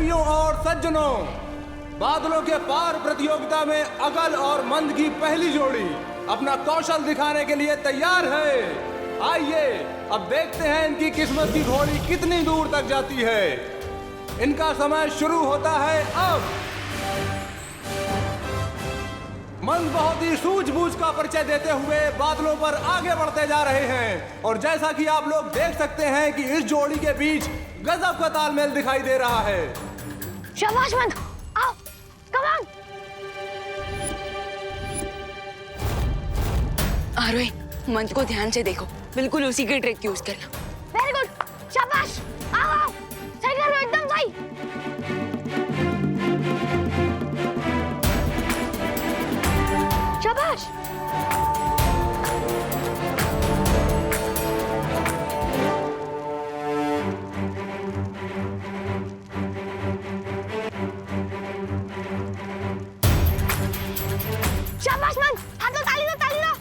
देवियों और सज्जनों, बादलों के पार प्रतियोगिता में अकल और मंद की पहली जोड़ी अपना कौशल दिखाने के लिए तैयार है। आइए अब देखते हैं इनकी किस्मत की घोड़ी कितनी दूर तक जाती है। इनका समय शुरू होता है अब। मंद बहुत ही सूझबूझ का परिचय देते हुए बादलों पर आगे बढ़ते जा रहे हैं और जैसा कि आप लोग देख सकते हैं कि इस जोड़ी के बीच गजब का तालमेल दिखाई दे रहा है। शाबाश मंद, आओ, कम ऑन। आरोही, मंद को ध्यान से देखो, बिल्कुल उसी की ट्रिक यूज करना। वेरी गुड, शाबाश, आओ, सही कर रहे हो, एकदम सही। शाबाश। शाबाश मंद, हाथ लो, ताली लो, ताली लो,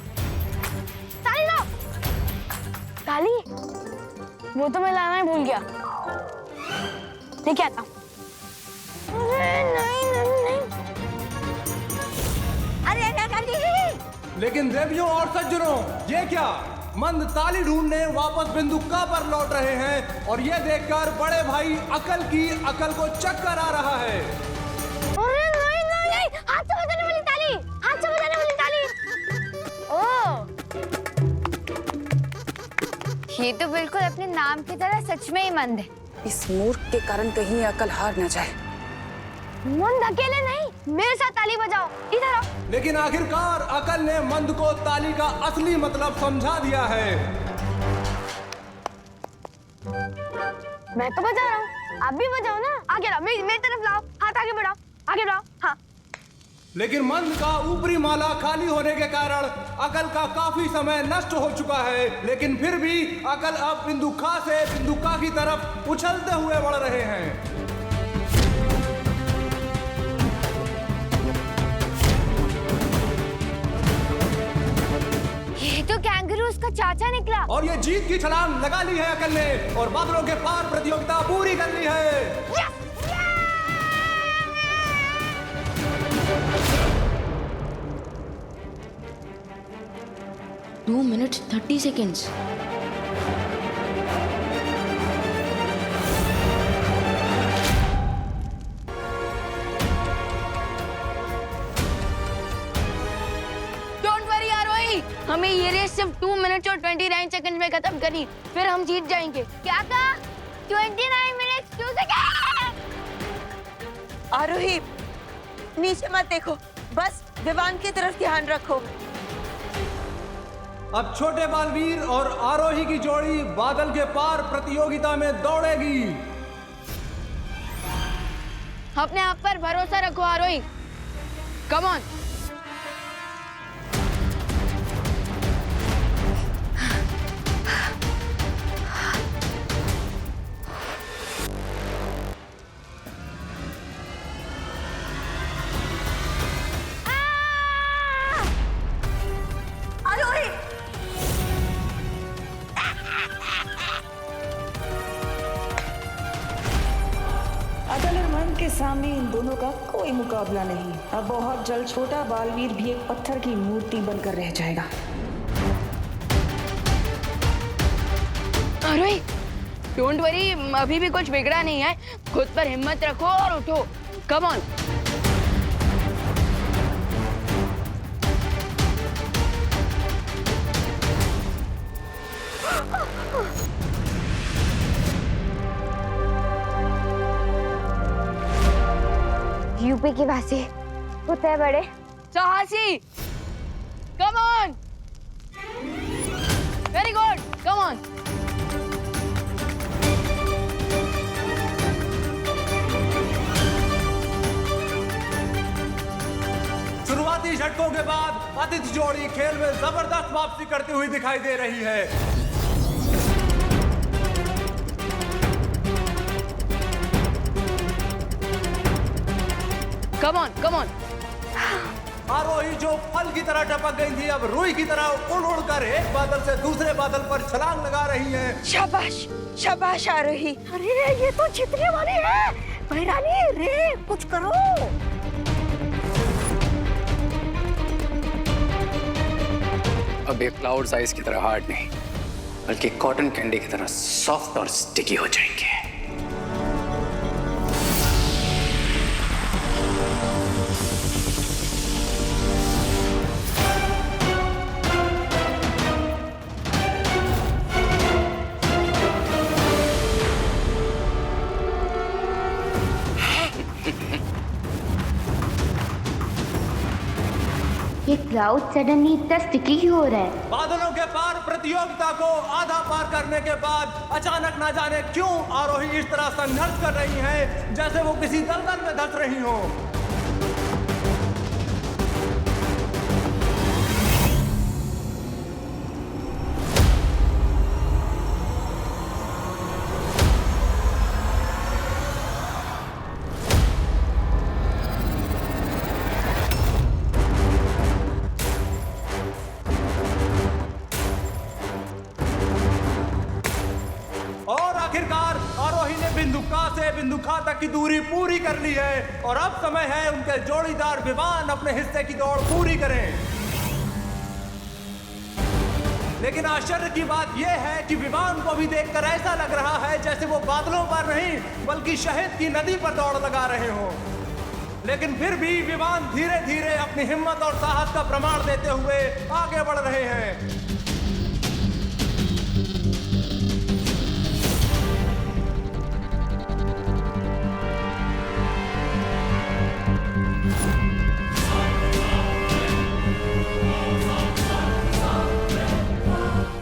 ताली लो। ताली? वो तो मैं लाना ही भूल गया। लेके आता हूँ। नहीं। अरे लेकिन देवियों और सज्जनों, ये क्या? मंद ताली ढूंढने वापस बिंदुका पर लौट रहे हैं और ये देखकर बड़े भाई अकल की अकल को चक्कर आ रहा है। अरे नहीं, हाथ से बजाने वाली ताली, हाथ से बजाने वाली ताली। ओह, ये तो बिल्कुल अपने नाम की तरह सच में ही मंद है। इस मूर्ख के कारण कहीं अकल हार न जाए। मंद अकेले नहीं, मेरे साथ ताली बजाओ, इधर आओ। लेकिन आखिरकार अकल ने मंद को ताली का असली मतलब समझा दिया है। मैं तो बजा रहा हूँ, आप भी बजाओ ना। आगे लाओ, मेरी तरफ लाओ, हाथ आगे बढ़ाओ, आगे बढ़ाओ। हाँ। लेकिन मंद का ऊपरी माला खाली होने के कारण अकल का काफी समय नष्ट हो चुका है। लेकिन फिर भी अकल अब बिंदुका से बिंदुका की तरफ उछलते हुए बढ़ रहे हैं। ये तो कैंगरू उसका चाचा निकला। और ये जीत की छलांग लगा ली है अकल ने और बादलों के पार प्रतियोगिता पूरी कर ली है। Yes! 2 minutes 30 seconds. हमें ये रेस सिर्फ 2 मिनट और 29 सेकंड में खत्म करनी, फिर हम जीत जाएंगे। क्या कहा? 29 मिनट 2 सेकंड। आरोही, नीचे मत देखो, बस दीवान की तरफ ध्यान रखो। अब छोटे बालवीर और आरोही की जोड़ी बादल के पार प्रतियोगिता में दौड़ेगी। अपने आप पर भरोसा रखो आरोही, कम ऑन। अकल और मन के सामने इन दोनों का कोई मुकाबला नहीं। अब बहुत जल्द छोटा बालवीर भी एक पत्थर की मूर्ति बनकर रह जाएगा। अरे डोंट वरी, अभी भी कुछ बिगड़ा नहीं है। खुद पर हिम्मत रखो और उठो, कम ऑन। यूपी की वासी उतरे बड़े साहसी, come on. Very good, come on. शुरुआती झटकों के बाद अतिथि जोड़ी खेल में जबरदस्त वापसी करती हुई दिखाई दे रही है। Come on, come on. आरोही जो फल की तरह टपक गई थी, अब रुई की तरह उड़ उड़कर एक बादल से दूसरे बादल पर छलांग लगा रही हैं। शाबाश, शाबाश आरोही। अरे ये तो जीतने वाली है। रानी रे कुछ करो। अब ये क्लाउड साइज की तरह हार्ड नहीं, बल्कि कॉटन कैंडी की तरह सॉफ्ट और स्टिकी हो जाएंगे। ये क्लाउड सडनली इतना स्टिकी क्यों हो रहा है? बादलों के पार प्रतियोगिता को आधा पार करने के बाद अचानक ना जाने क्यों आरोही इस तरह संघर्ष कर रही हैं, जैसे वो किसी दलदल में धंस रही हों। और आखिरकार आरोही ने बिंदु का से बिंदु खा तक की दूरी पूरी कर ली है और अब समय है उनके जोड़ीदार विवान अपने हिस्से की दौड़ पूरी करें। लेकिन आश्चर्य की बात यह है कि विवान को भी देखकर ऐसा लग रहा है जैसे वो बादलों पर नहीं बल्कि शहद की नदी पर दौड़ लगा रहे हों। लेकिन फिर भी विवान धीरे धीरे अपनी हिम्मत और साहस का प्रमाण देते हुए आगे बढ़ रहे हैं।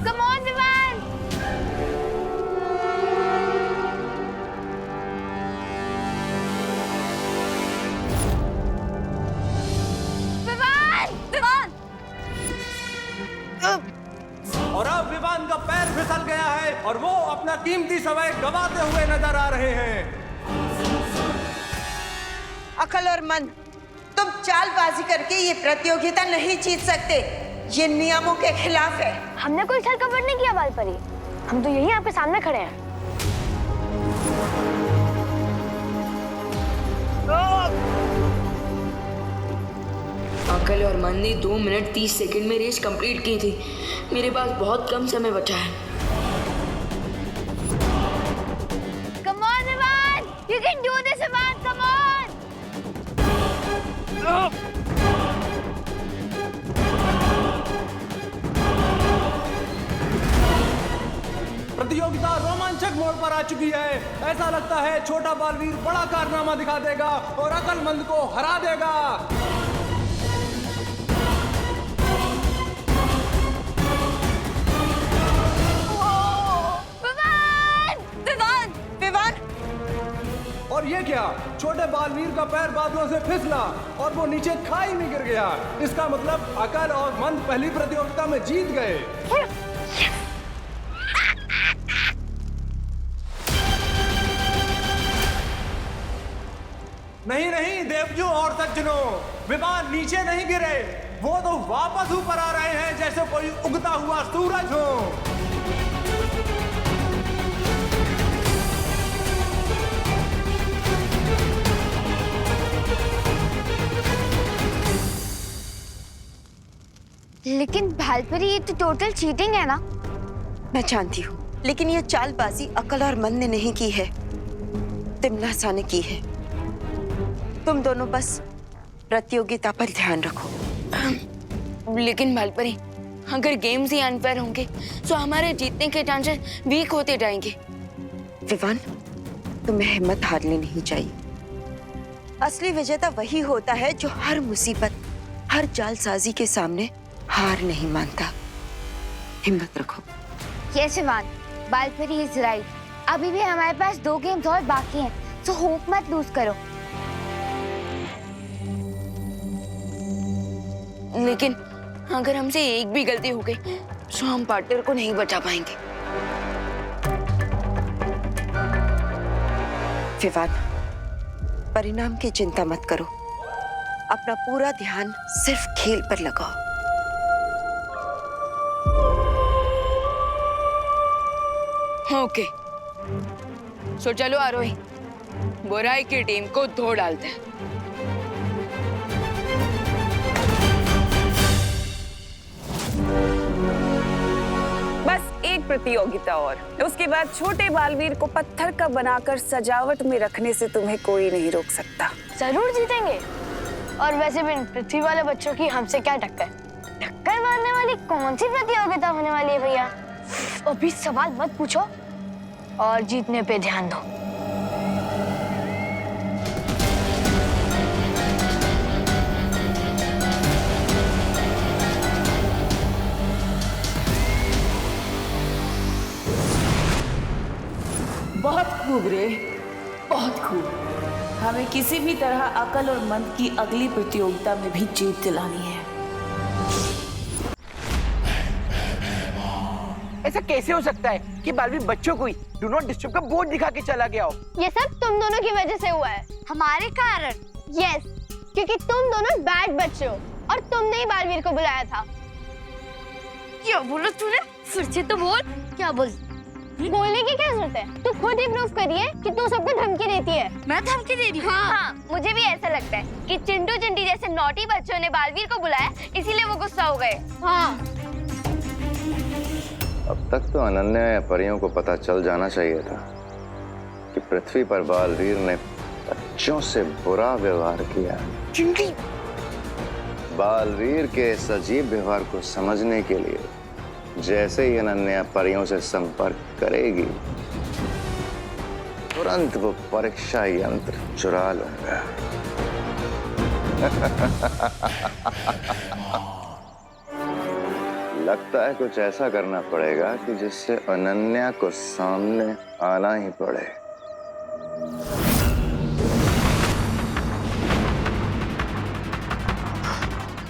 Come on, Vivaan! विवान! विवान! और अब विवान का पैर फिसल गया है और वो अपना कीमती समय गंवाते हुए नजर आ रहे हैं। अकल और मन, तुम चालबाजी करके ये प्रतियोगिता नहीं जीत सकते। ये नियमों के खिलाफ है। हमने कोई छल कपट नहीं किया बालपरी, हम तो यही आपके सामने खड़े हैं। अकल और मन ने 2 मिनट 30 सेकंड में रेस कंप्लीट की थी। मेरे पास बहुत कम समय बचा है। Come on, Vivaan! You can do this, Vivaan! Come on! प्रतियोगिता रोमांचक मोड़ पर आ चुकी है। ऐसा लगता है छोटा बालवीर बड़ा कारनामा दिखा देगा और अकलमंद को हरा देगा। विवान! विवान! विवान, और ये क्या, छोटे बालवीर का पैर बादलों से फिसला और वो नीचे खाई में गिर गया। इसका मतलब अकल और मंद पहली प्रतियोगिता में जीत गए। नहीं नहीं देवजों और सज्जनों, विमान नीचे नहीं गिरे, वो तो वापस ऊपर आ रहे हैं जैसे कोई उगता हुआ सूरज हो। लेकिन भालपरी ये तो टोटल चीटिंग है ना? मैं जानती हूँ, लेकिन ये चालबाजी अकल और मन ने नहीं की है, तिमनासा ने की है। तुम दोनों बस प्रतियोगिता पर ध्यान रखो। लेकिन भालपरी, अगर गेम्स ही अनफेयर होंगे तो हमारे जीतने के चांसेस वीक होते जाएंगे। विवान, तुम्हें हिम्मत हारनी नहीं चाहिए। असली विजेता वही होता है जो हर मुसीबत, हर जालसाजी के सामने हार नहीं मानता। हिम्मत रखो। यस विवान, भालपरी इज राइट। अभी भी हमारे पास 2 गेम्स और बाकी हैं, तो होप मत लूज करो। लेकिन अगर हमसे एक भी गलती हो गई तो हम पार्टनर को नहीं बचा पाएंगे। विवान, परिणाम की चिंता मत करो। अपना पूरा ध्यान सिर्फ खेल पर लगाओ। ओके, सो चलो आरोही, बुराई की टीम को धो डालते हैं। बस एक प्रतियोगिता और, उसके बाद छोटे बालवीर को पत्थर का बनाकर सजावट में रखने से तुम्हें कोई नहीं रोक सकता। जरूर जीतेंगे। और वैसे भी इन पृथ्वी वाले बच्चों की हमसे क्या टक्कर? टक्कर मारने वाली कौन सी प्रतियोगिता होने वाली है भैया? अभी सवाल मत पूछो और जीतने पे ध्यान दो। बहुत खूब रे, बहुत खूब। हमें किसी भी तरह अकल और मन की अगली प्रतियोगिता में भी जीत दिलानी है। ऐसा कैसे हो सकता है कि बालवीर बच्चों को ही डू नॉट डिस्टर्ब का बोर्ड दिखा के चला गया हो? ये सब तुम दोनों की वजह से हुआ है। हमारे कारण? यस, क्योंकि तुम दोनों बैड बच्चे हो और तुमने ही बालवीर को बुलाया था। क्या बोला तूने? फिर से तो बोल। क्या बोल? बोलने की क्या जरूरत है? तू खुद ही प्रूव करिए कि तू सबको धमकी देती है। मैं धमकी दे रही हूँ? हाँ, मुझे भी ऐसा लगता है कि चिंटू चिंटी जैसे नॉटी बच्चों ने बालवीर को बुलाया, इसीलिए वो गुस्सा हो गए। हाँ। अब तक तो अनन्या या परियों को पता चल जाना चाहिए था कि पृथ्वी पर बालवीर ने बच्चों से बुरा व्यवहार किया। चिंटी, बालवीर के इस अजीब व्यवहार को समझने के लिए जैसे ही अनन्या परियों से संपर्क करेगी, तुरंत वो परीक्षा यंत्र चुरा लूंगा। लगता है कुछ ऐसा करना पड़ेगा कि जिससे अनन्या को सामने आना ही पड़े।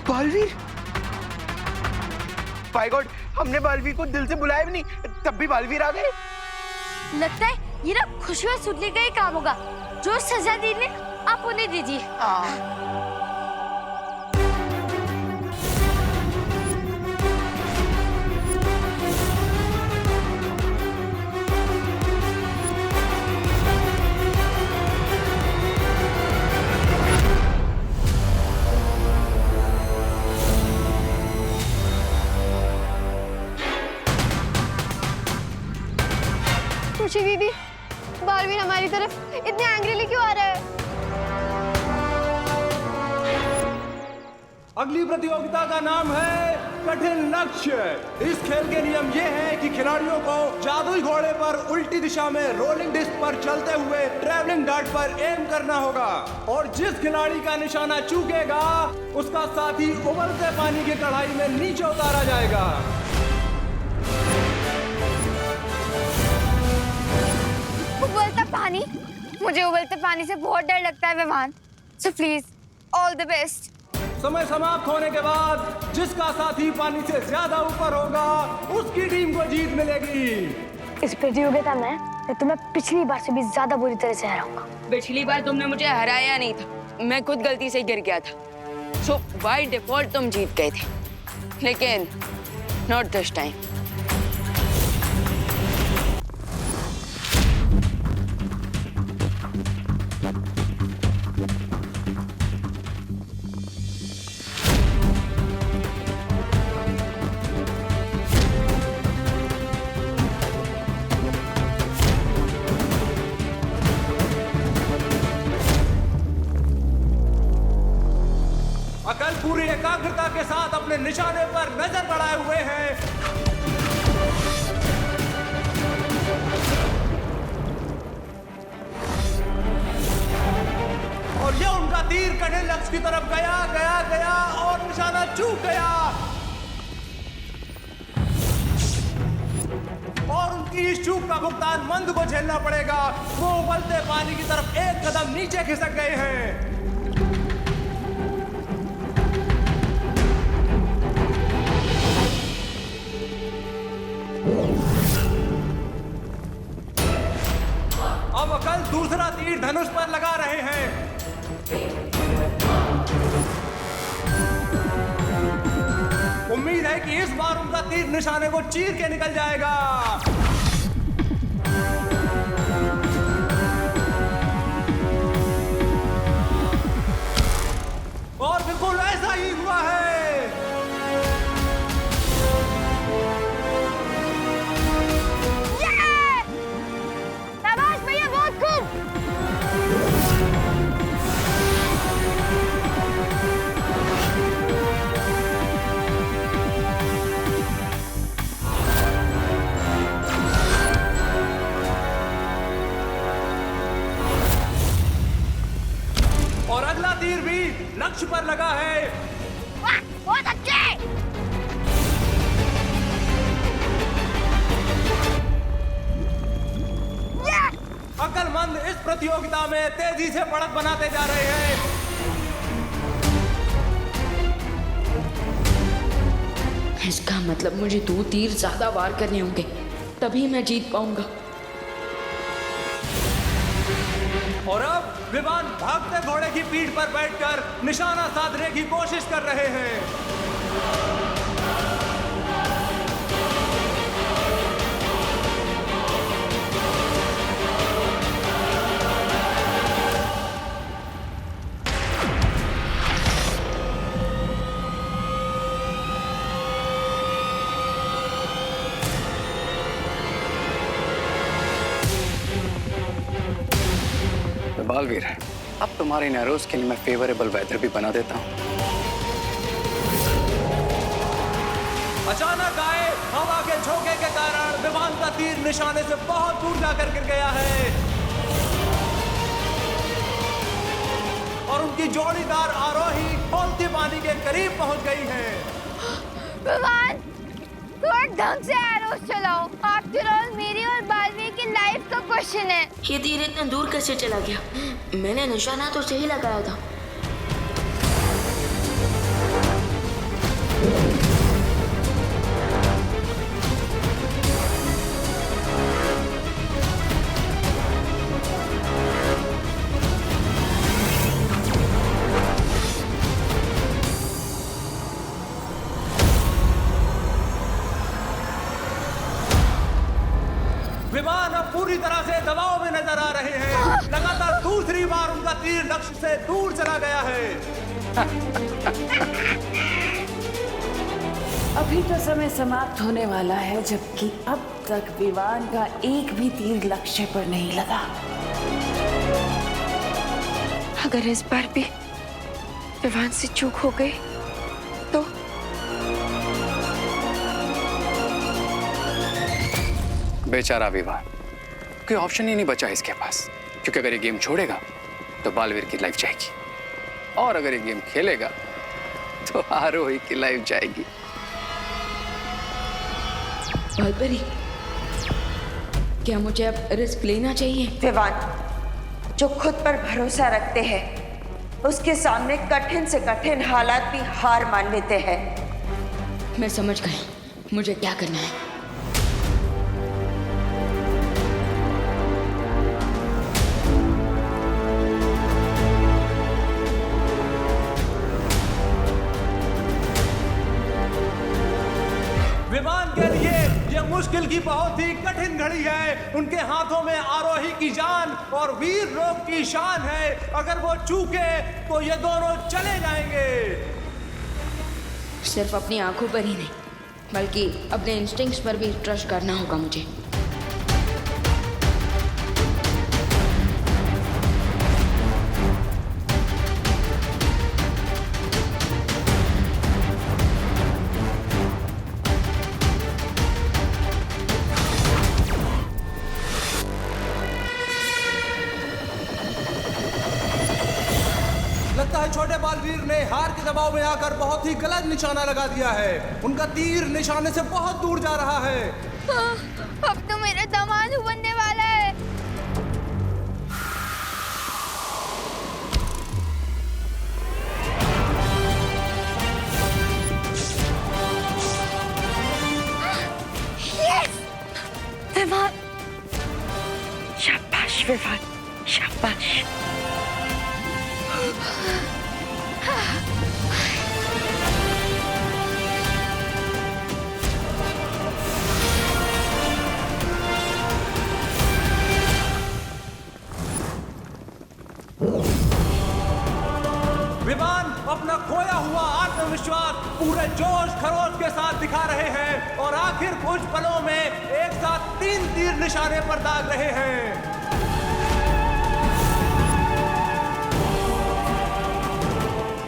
बालवीर, बाय गॉड, हमने बालवीर को दिल से बुलाया भी नहीं, तब भी बालवीर आ गए। लगता है ये ना खुशियाँ सुनने का ही काम होगा। जो सजा दी ने आप उन्हें दीजिए। खुशी दीदी, बालवीर हमारी तरफ इतने एंग्रीली क्यों आ रहा है? अगली प्रतियोगिता का नाम है कठिन लक्ष्य। इस खेल के नियम ये है कि खिलाड़ियों को जादुई घोड़े पर उल्टी दिशा में रोलिंग डिस्क पर चलते हुए ट्रैवलिंग डार्ट पर एम करना होगा और जिस खिलाड़ी का निशाना चूकेगा उसका साथी उबलते पानी की कढ़ाई में नीचे उतारा जाएगा। उबलता पानी? मुझे उबलते पानी से बहुत डर लगता है Vivaan. So please, all the best. समय समाप्त होने के बाद जिसका साथी पानी से ज्यादा ऊपर होगा उसकी टीम को जीत मिलेगी। इस प्रतियोगिता में तो मैं पिछली बार से भी ज्यादा बुरी तरह से हराऊंगा। पिछली बार तुमने मुझे हराया नहीं था, मैं खुद गलती से गिर गया था। सो बाय डिफॉल्ट तुम जीत गए थे, लेकिन नॉट दिस टाइम। अकल पूरी एकाग्रता के साथ अपने निशाने पर नजर बढ़ाए हुए हैं। और ये उनका तीर कठिन लक्ष्य की तरफ गया गया गया और निशाना चूक गया और उनकी इस चूक का भुगतान मंद को झेलना पड़ेगा। वो उबलते पानी की तरफ एक कदम नीचे खिसक गए हैं। अब अकल दूसरा तीर धनुष पर लगा रहे हैं। उम्मीद है कि इस बार उनका तीर निशाने को चीर के निकल जाएगा। तीर भी लक्ष्य पर लगा है। वाह, बहुत अच्छे। अक्लमंद इस प्रतियोगिता में तेजी से बढ़त बनाते जा रहे हैं। इसका मतलब मुझे 2 तीर ज्यादा वार करने होंगे, तभी मैं जीत पाऊंगा। और अब विवान भागते घोड़े की पीठ पर बैठकर निशाना साधने की कोशिश कर रहे हैं। बालवीर, अब तुम्हारे इन एरोज के लिए मैं फेवरेबल वेदर भी बना देता हूँ। अचानक आए हवा के झोंके के कारण विमान का तीर निशाने से बहुत दूर जाकर गिर गया है और उनकी जोड़ीदार आरोही खौलते पानी के करीब पहुंच गई है। विमान, थोड़ा ढंग से एरोस चलाओ। आफ्टर ऑल मेरी और बालवीर की लाइफ का क्वेश्चन है। ये तीर इतना दूर कैसे चला गया? मैंने निशाना तो सही लगाया था। विमान अब पूरी तरह से दबाव में नजर आ रहे हैं। लगातार दूसरी बार उनका तीर लक्ष्य से दूर चला गया है। अभी तो समय समाप्त होने वाला है, जबकि अब तक विमान का एक भी तीर लक्ष्य पर नहीं लगा। अगर इस बार भी विमान से चूक हो गई तो बेचारा विवान, कोई ऑप्शन ही नहीं बचा इसके पास, क्योंकि अगर ये गेम छोड़ेगा तो बालवीर की लाइफ जाएगी और अगर ये गेम खेलेगा तो आरोही की लाइफ जाएगी। बालपरी, क्या मुझे अब रिस्क लेना चाहिए? विवान, जो खुद पर भरोसा रखते हैं उसके सामने कठिन से कठिन हालात भी हार मान लेते हैं। मैं समझ गई मुझे क्या करना है। विमान के लिए यह मुश्किल की बहुत ही कठिन घड़ी है। उनके हाथों में आरोही की जान और वीर लोग की शान है। अगर वो चूके तो ये दोनों चले जाएंगे। सिर्फ अपनी आंखों पर ही नहीं, बल्कि अपने इंस्टिंक्ट्स पर भी ट्रस्ट करना होगा मुझे। लगता है छोटे बालवीर ने हार के दबाव में आकर बहुत ही गलत निशाना लगा दिया है। उनका तीर निशाने से बहुत दूर जा रहा है। अब तो मेरा दामाद बनने वाला है। यस! विमान, शाबाश विवान, शाबाश। विमान अपना खोया हुआ आत्मविश्वास पूरे जोश खरोश के साथ दिखा रहे हैं और आखिर कुछ पलों में एक साथ 3 तीर निशाने पर दाग रहे हैं।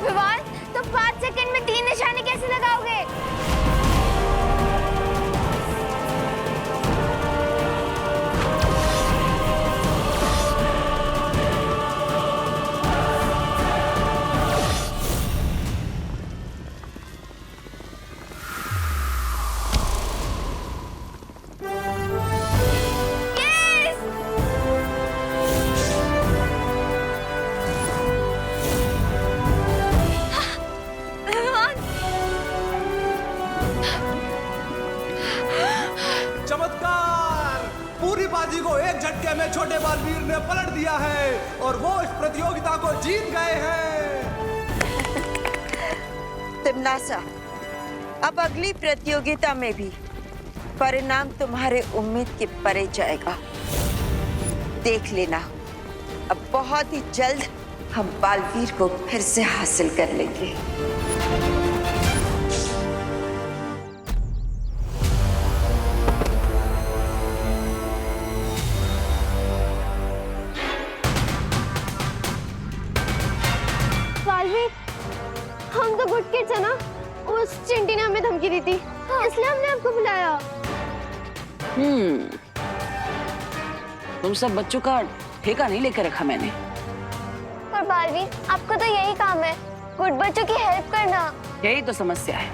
विमान, तुम 5 सेकंड में 3 निशाने कैसे लगाओगे? मुकाबले में छोटे बालवीर ने पलट दिया है और वो इस प्रतियोगिता को जीत गए हैं। तिमनासा, अब अगली प्रतियोगिता में भी परिणाम तुम्हारे उम्मीद के परे जाएगा। देख लेना, अब बहुत ही जल्द हम बालवीर को फिर से हासिल कर लेंगे। बालवीर, हम तो गुड किड्स है ना, उस चिंटी ने हमें धमकी दी थी, इसलिए हमने आपको बुलाया। तुम सब बच्चों का ठेका नहीं लेकर रखा मैंने। पर बालवीर, आपको तो यही काम है, गुड बच्चों की हेल्प करना। यही तो समस्या है,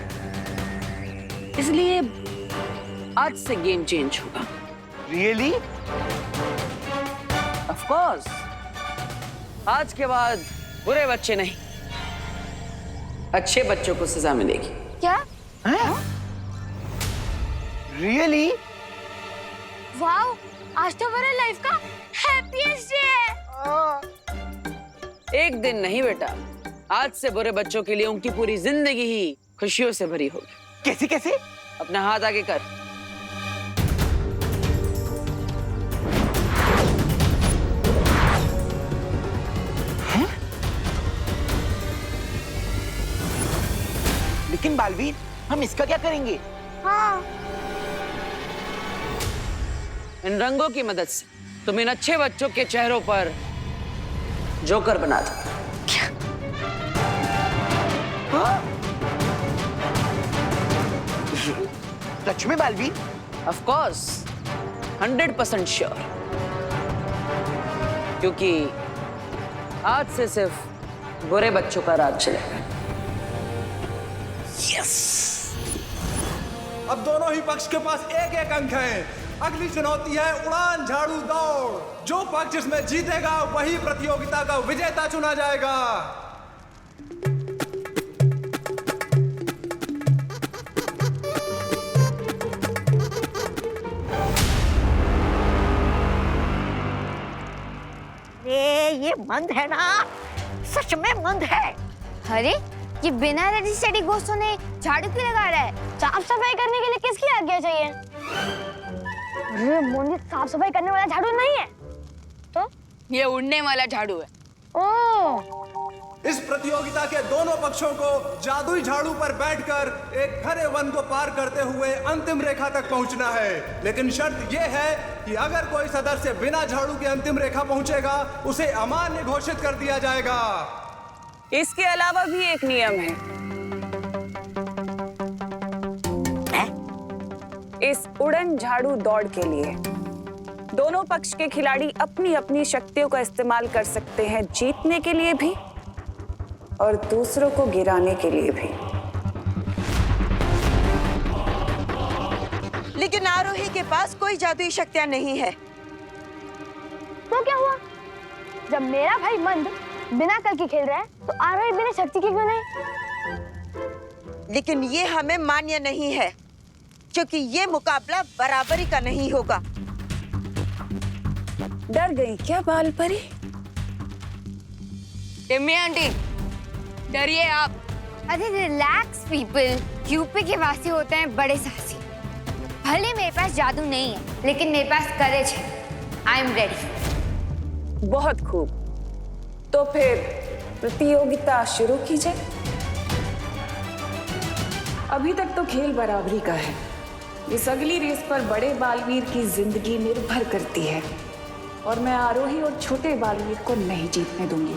इसलिए आज से गेम चेंज होगा। रियली? ऑफ कोर्स, आज के बाद बुरे बच्चे नहीं, अच्छे बच्चों को सजा मिलेगी। क्या? रियली? वाओ, आज तो मेरे लाइफ का हैप्पीएस्ट डे है। एक दिन नहीं बेटा, आज से बुरे बच्चों के लिए उनकी पूरी जिंदगी ही खुशियों से भरी होगी। कैसे कैसे? अपना हाथ आगे कर। लेकिन बालवीर, हम इसका क्या करेंगे? हाँ, इन रंगों की मदद से तुम इन अच्छे बच्चों के चेहरों पर जोकर बना दो। सच में बालवीर? ऑफ कोर्स, 100% श्योर, क्योंकि आज से सिर्फ बुरे बच्चों का राज चलेगा। अब दोनों ही पक्ष के पास एक एक अंक है। अगली चुनौती है उड़ान झाड़ू दौड़। जो पक्ष इसमें जीतेगा वही प्रतियोगिता का विजेता चुना जाएगा। ये मंद है ना, सच में मंद है। अरे ये बिना रजिस्टर्ड घोषों ने झाड़ू क्यों लगा रहा है? साफ सफाई करने के लिए किसकी आज्ञा चाहिए? अरे मोनी, साफ सफाई करने वाला झाड़ू नहीं है तो ये उड़ने वाला झाड़ू है। ओह, इस प्रतियोगिता के दोनों पक्षों को जादुई झाड़ू पर बैठकर एक घने वन को पार करते हुए अंतिम रेखा तक पहुंचना है। लेकिन शर्त यह है कि अगर कोई सदस्य बिना झाड़ू के अंतिम रेखा पहुंचेगा उसे अमान्य घोषित कर दिया जाएगा। इसके अलावा भी एक नियम है। इस उड़न झाड़ू दौड़ के लिए दोनों पक्ष के खिलाड़ी अपनी अपनी शक्तियों का इस्तेमाल कर सकते हैं, जीतने के लिए भी और दूसरों को गिराने के लिए भी। लेकिन आरोही के पास कोई जादुई शक्तियां नहीं है। तो क्या हुआ? जब मेरा भाई मंद बिना कल की खेल रहा है तो आरोही बिना शक्ति की क्यों नहीं? लेकिन ये हमें मान्य नहीं है, क्योंकि ये मुकाबला बराबरी का नहीं होगा। डर गई क्या बाल परी? टिम्मी आंटी, डरिए आप। अरे रिलैक्स पीपल, यूपी के वासी होते हैं बड़े साहसी। भले मेरे पास जादू नहीं है, लेकिन मेरे पास करेज है। I am ready. बहुत खूब, तो फिर प्रतियोगिता शुरू कीजिए। अभी तक तो खेल बराबरी का है। इस अगली रेस पर बड़े बालवीर की जिंदगी निर्भर करती है और मैं आरोही और छोटे बालवीर को नहीं जीतने दूंगी।